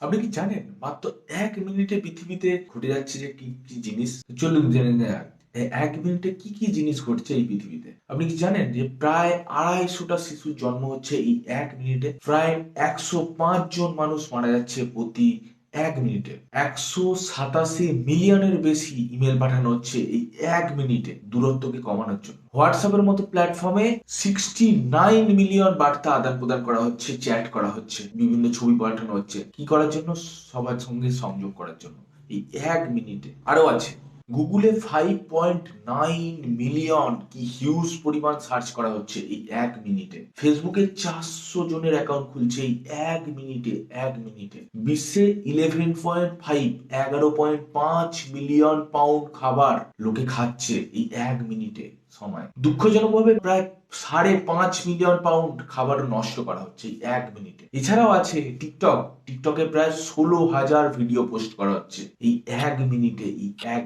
আপনি কি জানেন মাত্র ১ মিনিটে পৃথিবীতে ঘটে যাচ্ছে যে কি কি জিনিস? চলুন জেনে নেওয়া যাক। ১ মিনিটে কি কি জিনিস ঘটছে এই পৃথিবীতে। আপনি কি জানেন যে প্রায় ২৫০টা শিশুর জন্ম হচ্ছে এই ১ মিনিটে? প্রায় ১০৫ জন মানুষ মারা যাচ্ছে প্রতি ১ মিনিটে। ১৮৭ মিলিয়নের বেশি ইমেল পাঠানো হচ্ছে এই ১ মিনিটে দূরত্বকে কমানোর জন্য। হোয়াটসঅ্যাপের মতো প্ল্যাটফর্মে 69 মিলিয়ন বার্তা আদান প্রদান করা হচ্ছে, চ্যাট করা হচ্ছে, বিভিন্ন ছবি পাঠানো হচ্ছে। কি করার জন্য? সবার সঙ্গে সংযোগ করার জন্য। এই ১ মিনিটে। আরো আছে, গুগলে 5.9 মিলিয়ন, কি হিউজ পরিমাণ সার্চ করা হচ্ছে এই ১ মিনিটে। ফেসবুকে ৪০০ জনের অ্যাকাউন্ট খুলছে এই ১ মিনিটে। ১ মিনিটে বিশ্বে 11.5 11.৫ মিলিয়ন পাউন্ড খাবার লোকে খাচ্ছে এই ১ মিনিটে সময়। দুঃখজনকভাবে প্রায় ৫.৫ মিলিয়ন পাউন্ড খাবার নষ্ট করা হচ্ছে এই ১ মিনিটে। এছাড়াও আছে টিকটকে প্রায় ১৬,০০০ ভিডিও পোস্ট করা হচ্ছে এই ১ মিনিটে। এই ১